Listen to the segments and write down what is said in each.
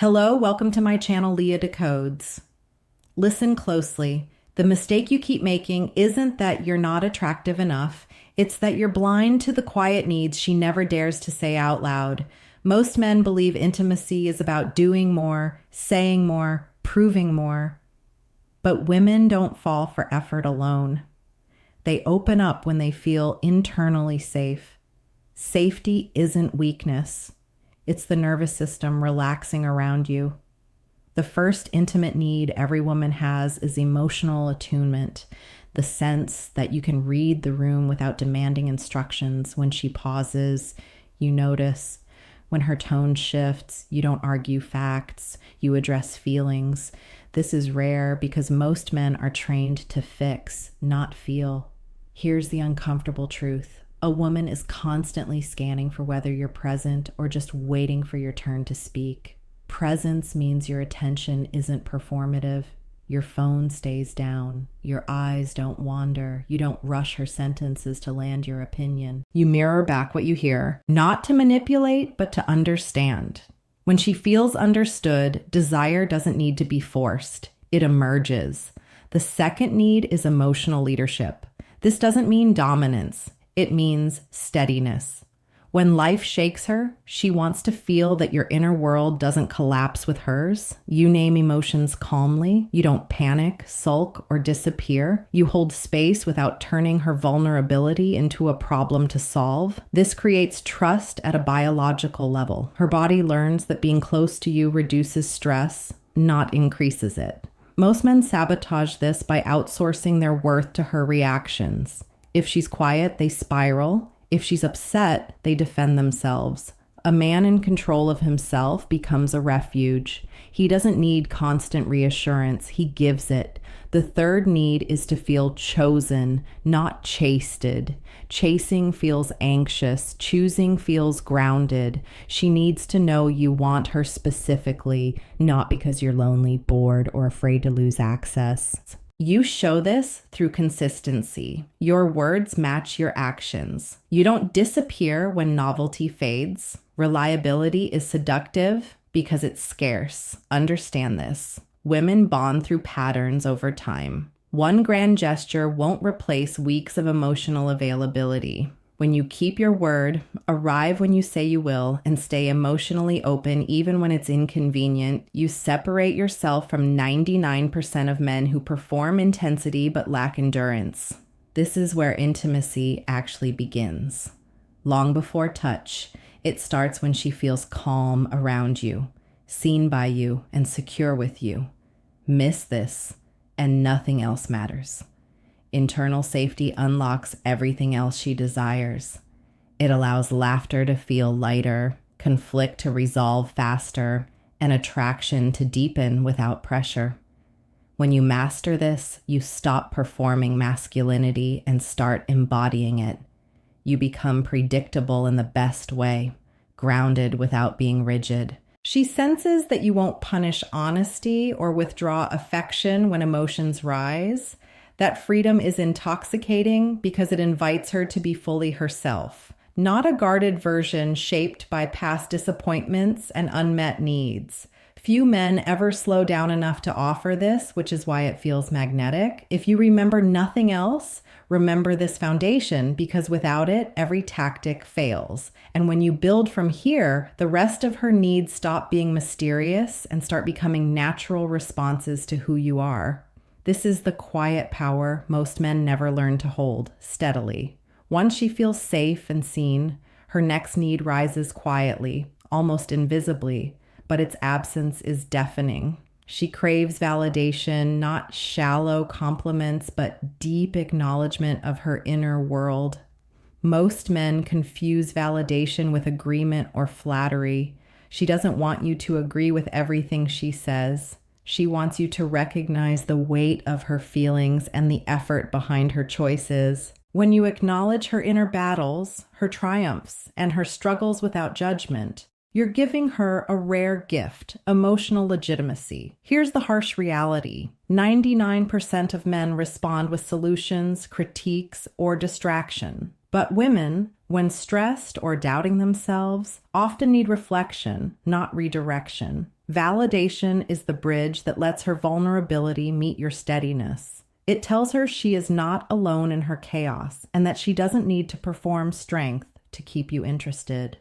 Hello, welcome to my channel, Leah Decodes. Listen closely. The mistake you keep making isn't that you're not attractive enough. It's that you're blind to the quiet needs she never dares to say out loud. Most men believe intimacy is about doing more, saying more, proving more. But women don't fall for effort alone. They open up when they feel internally safe. Safety isn't weakness. It's the nervous system relaxing around you. The first intimate need every woman has is emotional attunement, the sense that you can read the room without demanding instructions. When she pauses, you notice. When her tone shifts, you don't argue facts, you address feelings. This is rare because most men are trained to fix, not feel. Here's the uncomfortable truth. A woman is constantly scanning for whether you're present or just waiting for your turn to speak. Presence means your attention isn't performative. Your phone stays down. Your eyes don't wander. You don't rush her sentences to land your opinion. You mirror back what you hear, not to manipulate, but to understand. When she feels understood, desire doesn't need to be forced. It emerges. The second need is emotional leadership. This doesn't mean dominance. It means steadiness. When life shakes her, she wants to feel that your inner world doesn't collapse with hers. You name emotions calmly. You don't panic, sulk, or disappear. You hold space without turning her vulnerability into a problem to solve. This creates trust at a biological level. Her body learns that being close to you reduces stress, not increases it. Most men sabotage this by outsourcing their worth to her reactions. If she's quiet, they spiral. If she's upset, they defend themselves. A man in control of himself becomes a refuge. He doesn't need constant reassurance. He gives it. The third need is to feel chosen, not chased. Chasing feels anxious. Choosing feels grounded. She needs to know you want her specifically, not because you're lonely, bored, or afraid to lose access. You show this through consistency. Your words match your actions. You don't disappear when novelty fades. Reliability is seductive because it's scarce. Understand this. Women bond through patterns over time. One grand gesture won't replace weeks of emotional availability. When you keep your word, arrive when you say you will, and stay emotionally open even when it's inconvenient, you separate yourself from 99% of men who perform intensity but lack endurance. This is where intimacy actually begins. Long before touch, it starts when she feels calm around you, seen by you, and secure with you. Miss this, and nothing else matters. Internal safety unlocks everything else she desires. It allows laughter to feel lighter, conflict to resolve faster, and attraction to deepen without pressure. When you master this, you stop performing masculinity and start embodying it. You become predictable in the best way, grounded without being rigid. She senses that you won't punish honesty or withdraw affection when emotions rise. That freedom is intoxicating because it invites her to be fully herself, not a guarded version shaped by past disappointments and unmet needs. Few men ever slow down enough to offer this, which is why it feels magnetic. If you remember nothing else, remember this foundation, because without it, every tactic fails. And when you build from here, the rest of her needs stop being mysterious and start becoming natural responses to who you are. This is the quiet power most men never learn to hold steadily. Once she feels safe and seen, her next need rises quietly, almost invisibly, but its absence is deafening. She craves validation, not shallow compliments, but deep acknowledgement of her inner world. Most men confuse validation with agreement or flattery. She doesn't want you to agree with everything she says. She wants you to recognize the weight of her feelings and the effort behind her choices. When you acknowledge her inner battles, her triumphs, and her struggles without judgment, you're giving her a rare gift, emotional legitimacy. Here's the harsh reality. 99% of men respond with solutions, critiques, or distraction. But women, when stressed or doubting themselves, often need reflection, not redirection. Validation is the bridge that lets her vulnerability meet your steadiness. It tells her she is not alone in her chaos and that she doesn't need to perform strength to keep you interested.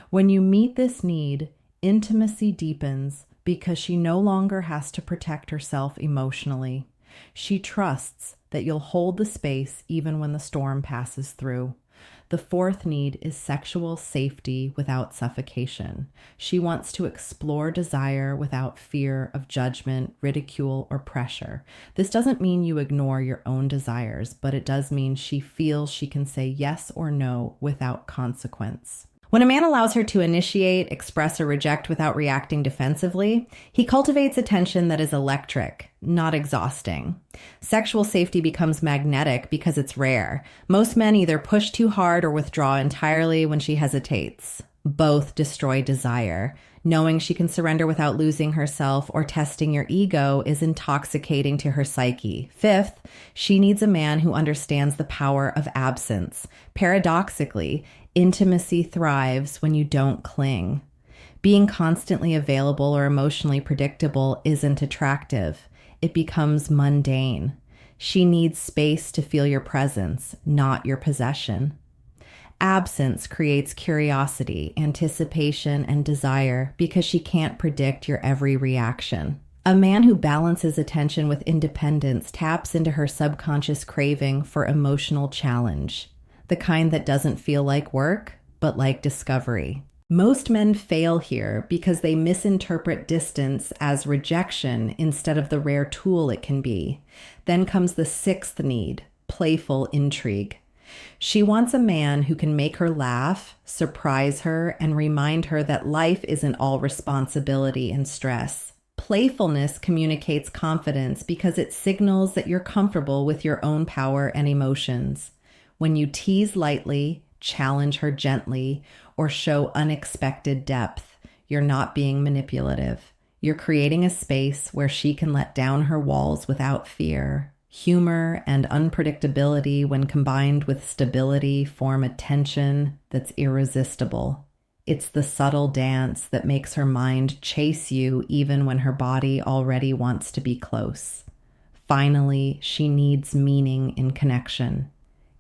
When you meet this need, intimacy deepens because she no longer has to protect herself emotionally. She trusts that you'll hold the space even when the storm passes through. The fourth need is sexual safety without suffocation. She wants to explore desire without fear of judgment, ridicule, or pressure. This doesn't mean you ignore your own desires, but it does mean she feels she can say yes or no without consequence. When a man allows her to initiate, express, or reject without reacting defensively, he cultivates a tension that is electric, not exhausting. Sexual safety becomes magnetic because it's rare. Most men either push too hard or withdraw entirely when she hesitates. Both destroy desire. Knowing she can surrender without losing herself or testing your ego is intoxicating to her psyche. Fifth, she needs a man who understands the power of absence. Paradoxically, intimacy thrives when you don't cling. Being constantly available or emotionally predictable isn't attractive. It becomes mundane. She needs space to feel your presence, not your possession. Absence creates curiosity, anticipation, and desire because she can't predict your every reaction. A man who balances attention with independence taps into her subconscious craving for emotional challenge, the kind that doesn't feel like work, but like discovery. Most men fail here because they misinterpret distance as rejection instead of the rare tool it can be. Then comes the sixth need, playful intrigue. She wants a man who can make her laugh, surprise her, and remind her that life isn't all responsibility and stress. Playfulness communicates confidence because it signals that you're comfortable with your own power and emotions. When you tease lightly, challenge her gently, or show unexpected depth, you're not being manipulative. You're creating a space where she can let down her walls without fear. Humor and unpredictability, when combined with stability, form a tension that's irresistible. It's the subtle dance that makes her mind chase you even when her body already wants to be close. Finally, she needs meaning in connection.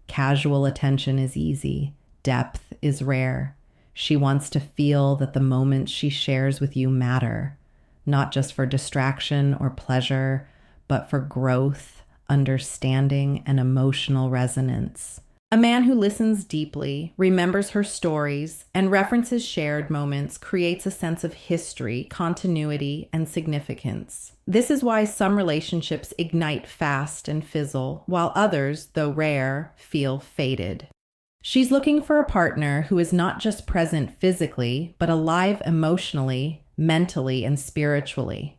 Casual attention is easy. Depth is rare. She wants to feel that the moments she shares with you matter, not just for distraction or pleasure, but for growth, understanding, and emotional resonance. A man who listens deeply, remembers her stories, and references shared moments creates a sense of history, continuity, and significance. This is why some relationships ignite fast and fizzle, while others, though rare, feel faded. She's looking for a partner who is not just present physically, but alive emotionally, mentally, and spiritually.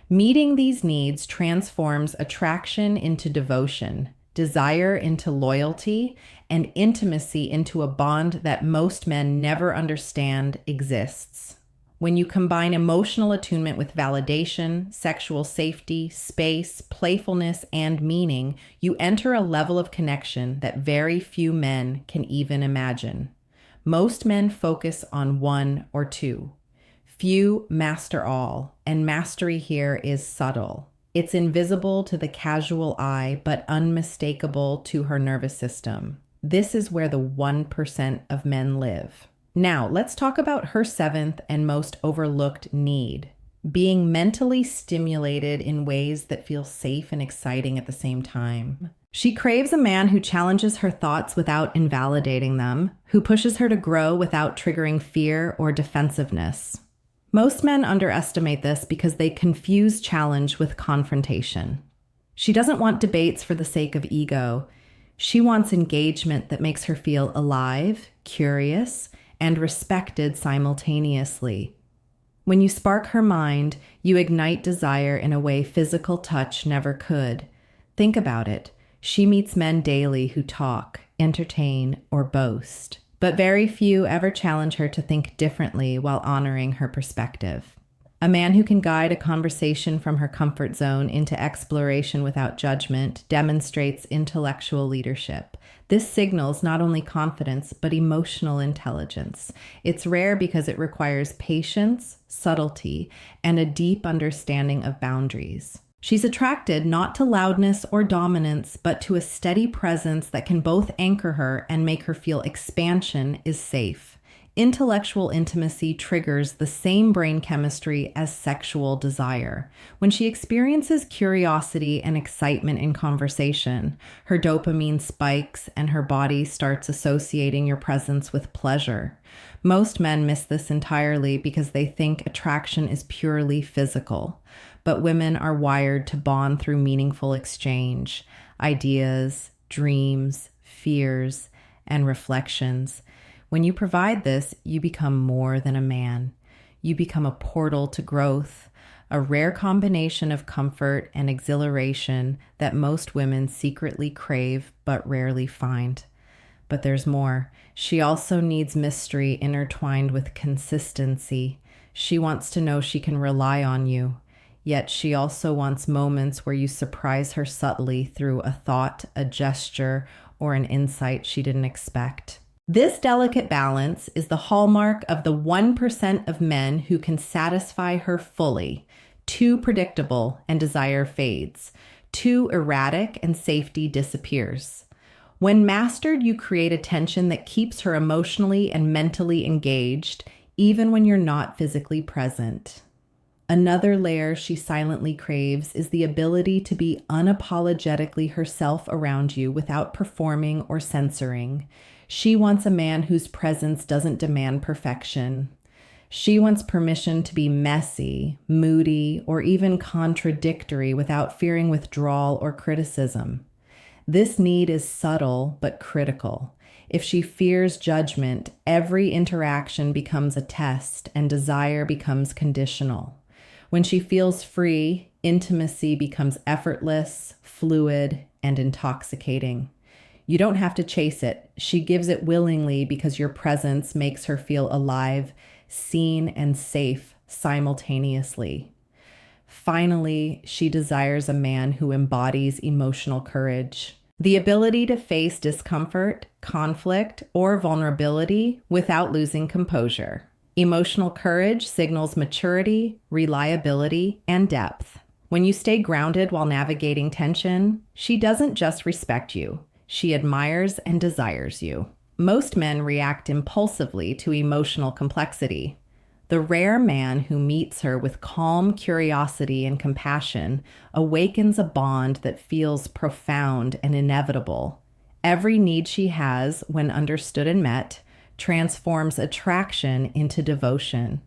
Meeting these needs transforms attraction into devotion, desire into loyalty, and intimacy into a bond that most men never understand exists. When you combine emotional attunement with validation, sexual safety, space, playfulness, and meaning, you enter a level of connection that very few men can even imagine. Most men focus on one or two. Few master all, and mastery here is subtle. It's invisible to the casual eye, but unmistakable to her nervous system. This is where the 1% of men live. Now, let's talk about her seventh and most overlooked need, being mentally stimulated in ways that feel safe and exciting at the same time. She craves a man who challenges her thoughts without invalidating them, who pushes her to grow without triggering fear or defensiveness. Most men underestimate this because they confuse challenge with confrontation. She doesn't want debates for the sake of ego. She wants engagement that makes her feel alive, curious, and respected simultaneously. When you spark her mind, you ignite desire in a way physical touch never could. Think about it. She meets men daily who talk, entertain, or boast. But very few ever challenge her to think differently while honoring her perspective. A man who can guide a conversation from her comfort zone into exploration without judgment demonstrates intellectual leadership. This signals not only confidence, but emotional intelligence. It's rare because it requires patience, subtlety, and a deep understanding of boundaries. She's attracted not to loudness or dominance, but to a steady presence that can both anchor her and make her feel expansion is safe. Intellectual intimacy triggers the same brain chemistry as sexual desire. When she experiences curiosity and excitement in conversation, her dopamine spikes and her body starts associating your presence with pleasure. Most men miss this entirely because they think attraction is purely physical, but women are wired to bond through meaningful exchange, ideas, dreams, fears, and reflections. When you provide this, you become more than a man. You become a portal to growth, a rare combination of comfort and exhilaration that most women secretly crave but rarely find. But there's more. She also needs mystery intertwined with consistency. She wants to know she can rely on you. Yet she also wants moments where you surprise her subtly through a thought, a gesture, or an insight she didn't expect. This delicate balance is the hallmark of the 1% of men who can satisfy her fully. Too predictable and desire fades. Too erratic and safety disappears. When mastered, you create a tension that keeps her emotionally and mentally engaged, even when you're not physically present. Another layer she silently craves is the ability to be unapologetically herself around you without performing or censoring. She wants a man whose presence doesn't demand perfection. She wants permission to be messy, moody, or even contradictory without fearing withdrawal or criticism. This need is subtle but critical. If she fears judgment, every interaction becomes a test and desire becomes conditional. When she feels free, intimacy becomes effortless, fluid, and intoxicating. You don't have to chase it. She gives it willingly because your presence makes her feel alive, seen, and safe simultaneously. Finally, she desires a man who embodies emotional courage. The ability to face discomfort, conflict, or vulnerability without losing composure. Emotional courage signals maturity, reliability, and depth. When you stay grounded while navigating tension, she doesn't just respect you. She admires and desires you. Most men react impulsively to emotional complexity. The rare man who meets her with calm curiosity and compassion awakens a bond that feels profound and inevitable. Every need she has, when understood and met, transforms attraction into devotion.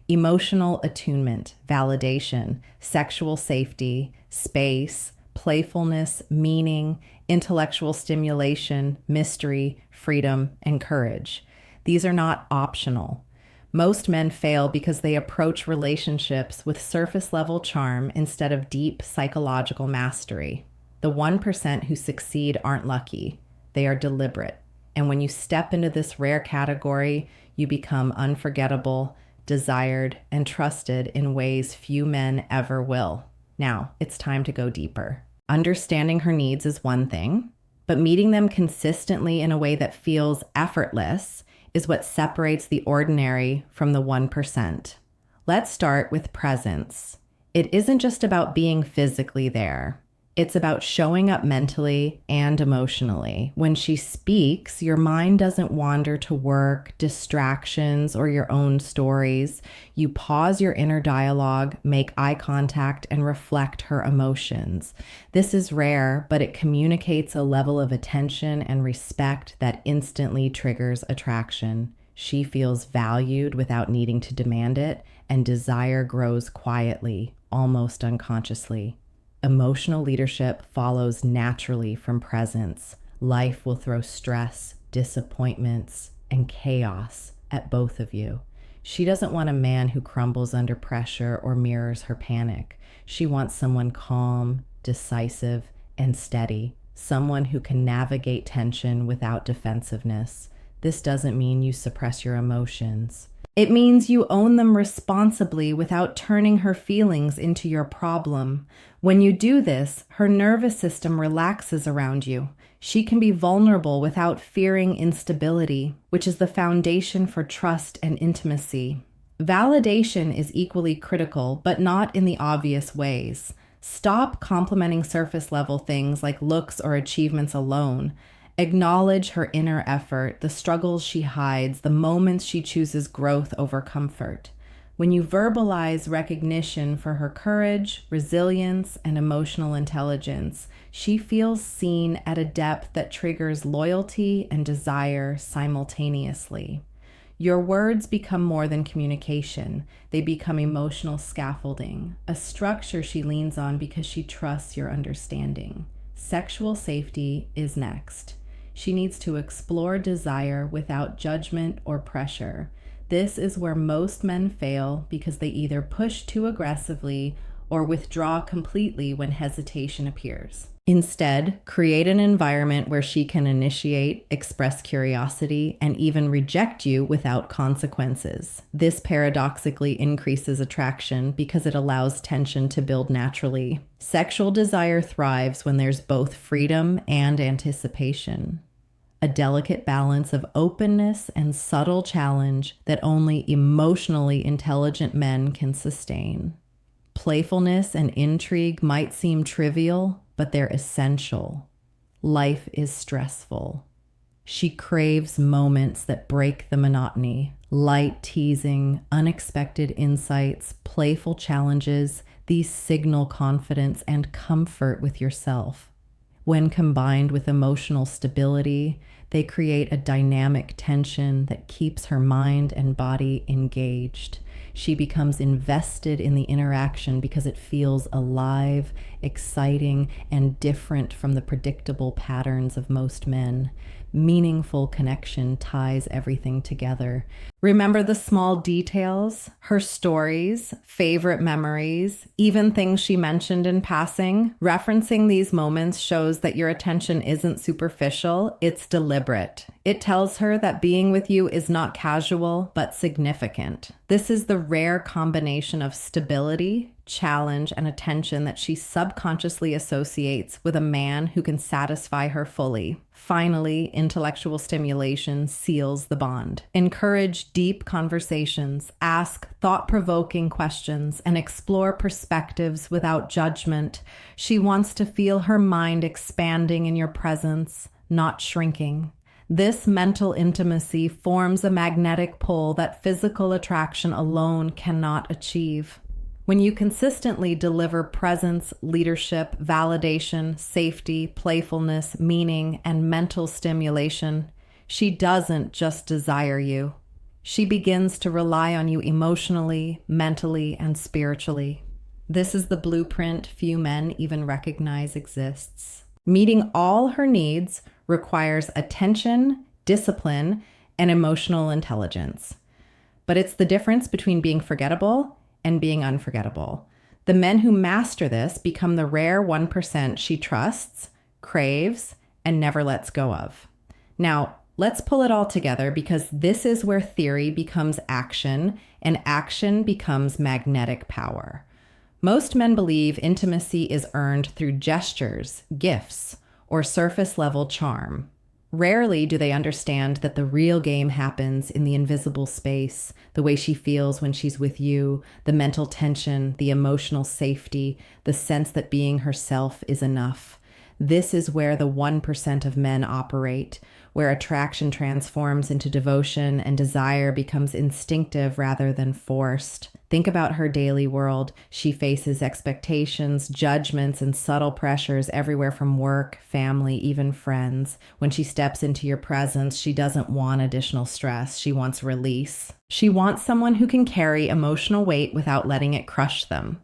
Emotional attunement, validation, sexual safety, space, playfulness, meaning, intellectual stimulation, mystery, freedom, and courage. These are not optional. Most men fail because they approach relationships with surface-level charm instead of deep psychological mastery. The 1% who succeed aren't lucky. They are deliberate. And when you step into this rare category, you become unforgettable, desired, and trusted in ways few men ever will. Now, it's time to go deeper. Understanding her needs is one thing, but meeting them consistently in a way that feels effortless is what separates the ordinary from the 1%. Let's start with presence. It isn't just about being physically there. It's about showing up mentally and emotionally. When she speaks, your mind doesn't wander to work, distractions, or your own stories. You pause your inner dialogue, make eye contact, and reflect her emotions. This is rare, but it communicates a level of attention and respect that instantly triggers attraction. She feels valued without needing to demand it, and desire grows quietly, almost unconsciously. Emotional leadership follows naturally from presence. Life will throw stress, disappointments, and chaos at both of you. She doesn't want a man who crumbles under pressure or mirrors her panic. She wants someone calm, decisive, and steady. Someone who can navigate tension without defensiveness. This doesn't mean you suppress your emotions. It means you own them responsibly without turning her feelings into your problem. When you do this, her nervous system relaxes around you. She can be vulnerable without fearing instability, which is the foundation for trust and intimacy. Validation is equally critical, but not in the obvious ways. Stop complimenting surface level things like looks or achievements alone. Acknowledge her inner effort, the struggles she hides, the moments she chooses growth over comfort. When you verbalize recognition for her courage, resilience, and emotional intelligence, she feels seen at a depth that triggers loyalty and desire simultaneously. Your words become more than communication. They become emotional scaffolding, a structure she leans on because she trusts your understanding. Sexual safety is next. She needs to explore desire without judgment or pressure. This is where most men fail because they either push too aggressively or withdraw completely when hesitation appears. Instead, create an environment where she can initiate, express curiosity, and even reject you without consequences. This paradoxically increases attraction because it allows tension to build naturally. Sexual desire thrives when there's both freedom and anticipation. A delicate balance of openness and subtle challenge that only emotionally intelligent men can sustain. Playfulness and intrigue might seem trivial, but they're essential. Life is stressful. She craves moments that break the monotony, light teasing, unexpected insights, playful challenges. These signal confidence and comfort with yourself. When combined with emotional stability, they create a dynamic tension that keeps her mind and body engaged. She becomes invested in the interaction because it feels alive, exciting, and different from the predictable patterns of most men. Meaningful connection ties everything together. Remember the small details, her stories, favorite memories, even things she mentioned in passing. Referencing these moments shows that your attention isn't superficial, it's deliberate. It tells her that being with you is not casual, but significant. This is the rare combination of stability, challenge, and attention that she subconsciously associates with a man who can satisfy her fully. Finally, intellectual stimulation seals the bond. Encourage deep conversations, ask thought-provoking questions, and explore perspectives without judgment. She wants to feel her mind expanding in your presence, not shrinking. This mental intimacy forms a magnetic pull that physical attraction alone cannot achieve. When you consistently deliver presence, leadership, validation, safety, playfulness, meaning, and mental stimulation, she doesn't just desire you. She begins to rely on you emotionally, mentally, and spiritually. This is the blueprint few men even recognize exists. Meeting all her needs requires attention, discipline, and emotional intelligence. But it's the difference between being forgettable and being unforgettable. The men who master this become the rare 1% she trusts, craves, and never lets go of. Now, let's pull it all together because this is where theory becomes action and action becomes magnetic power. Most men believe intimacy is earned through gestures, gifts, or surface-level charm. Rarely do they understand that the real game happens in the invisible space, the way she feels when she's with you, the mental tension, the emotional safety, the sense that being herself is enough. This is where the 1% of men operate, where attraction transforms into devotion and desire becomes instinctive rather than forced. Think about her daily world. She faces expectations, judgments, and subtle pressures everywhere from work, family, even friends. When she steps into your presence, she doesn't want additional stress. She wants release. She wants someone who can carry emotional weight without letting it crush them.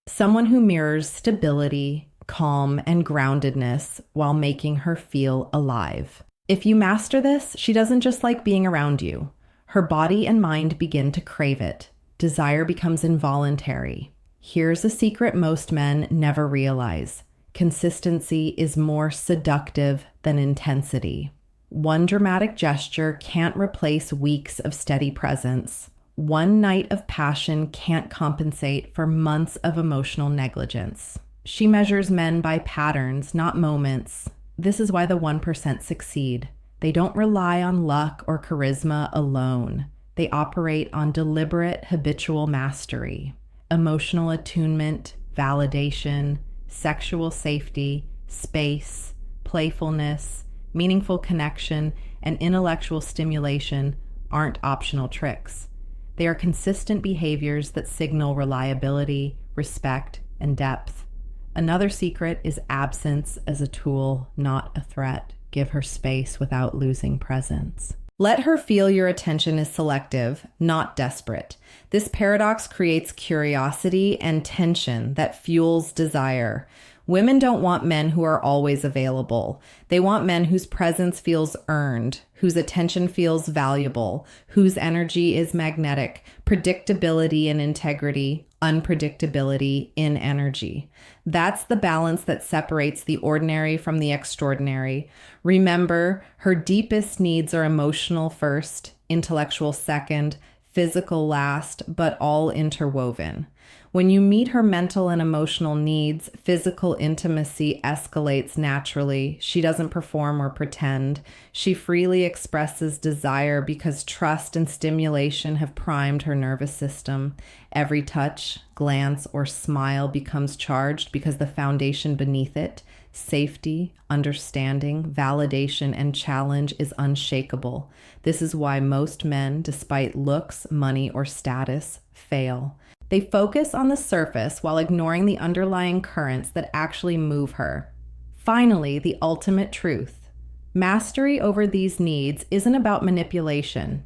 Someone who mirrors stability, calm, and groundedness while making her feel alive. If you master this, she doesn't just like being around you. Her body and mind begin to crave it. Desire becomes involuntary. Here's a secret most men never realize. Consistency is more seductive than intensity. One dramatic gesture can't replace weeks of steady presence. One night of passion can't compensate for months of emotional negligence. She measures men by patterns, not moments. This is why the 1% succeed. They don't rely on luck or charisma alone. They operate on deliberate, habitual mastery, emotional attunement, validation, sexual safety, space, playfulness, meaningful connection, and intellectual stimulation aren't optional tricks. They are consistent behaviors that signal reliability, respect, and depth. Another secret is absence as a tool, not a threat. Give her space without losing presence. Let her feel your attention is selective, not desperate. This paradox creates curiosity and tension that fuels desire. Women don't want men who are always available. They want men whose presence feels earned, whose attention feels valuable, whose energy is magnetic, predictability in integrity, unpredictability in energy. That's the balance that separates the ordinary from the extraordinary. Remember, her deepest needs are emotional first, intellectual second, physical last, but all interwoven. When you meet her mental and emotional needs, physical intimacy escalates naturally. She doesn't perform or pretend. She freely expresses desire because trust and stimulation have primed her nervous system. Every touch, glance, or smile becomes charged because the foundation beneath it, safety, understanding, validation, and challenge, is unshakable. This is why most men, despite looks, money, or status, fail. They focus on the surface while ignoring the underlying currents that actually move her. Finally, the ultimate truth. Mastery over these needs isn't about manipulation.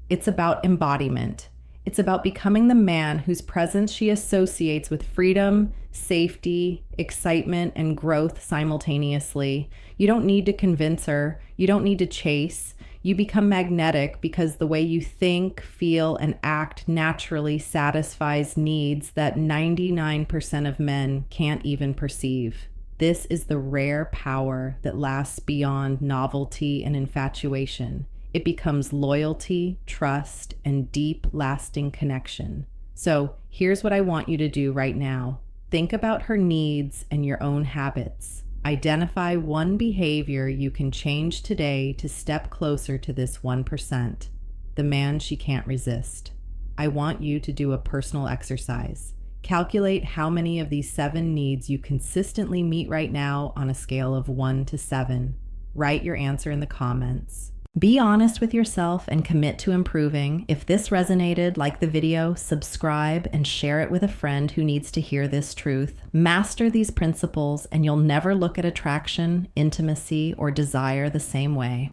It's about embodiment. It's about becoming the man whose presence she associates with freedom, safety, excitement, and growth simultaneously. You don't need to convince her. You don't need to chase. You become magnetic because the way you think, feel, and act naturally satisfies needs that 99% of men can't even perceive. This is the rare power that lasts beyond novelty and infatuation. It becomes loyalty, trust, and deep, lasting connection. So here's what I want you to do right now. Think about her needs and your own habits. Identify one behavior you can change today to step closer to this 1%, the man she can't resist. I want you to do a personal exercise. Calculate how many of these 7 needs you consistently meet right now on a scale of 1 to 7. Write your answer in the comments. Be honest with yourself and commit to improving. If this resonated, like the video, subscribe, and share it with a friend who needs to hear this truth. Master these principles, and you'll never look at attraction, intimacy, or desire the same way.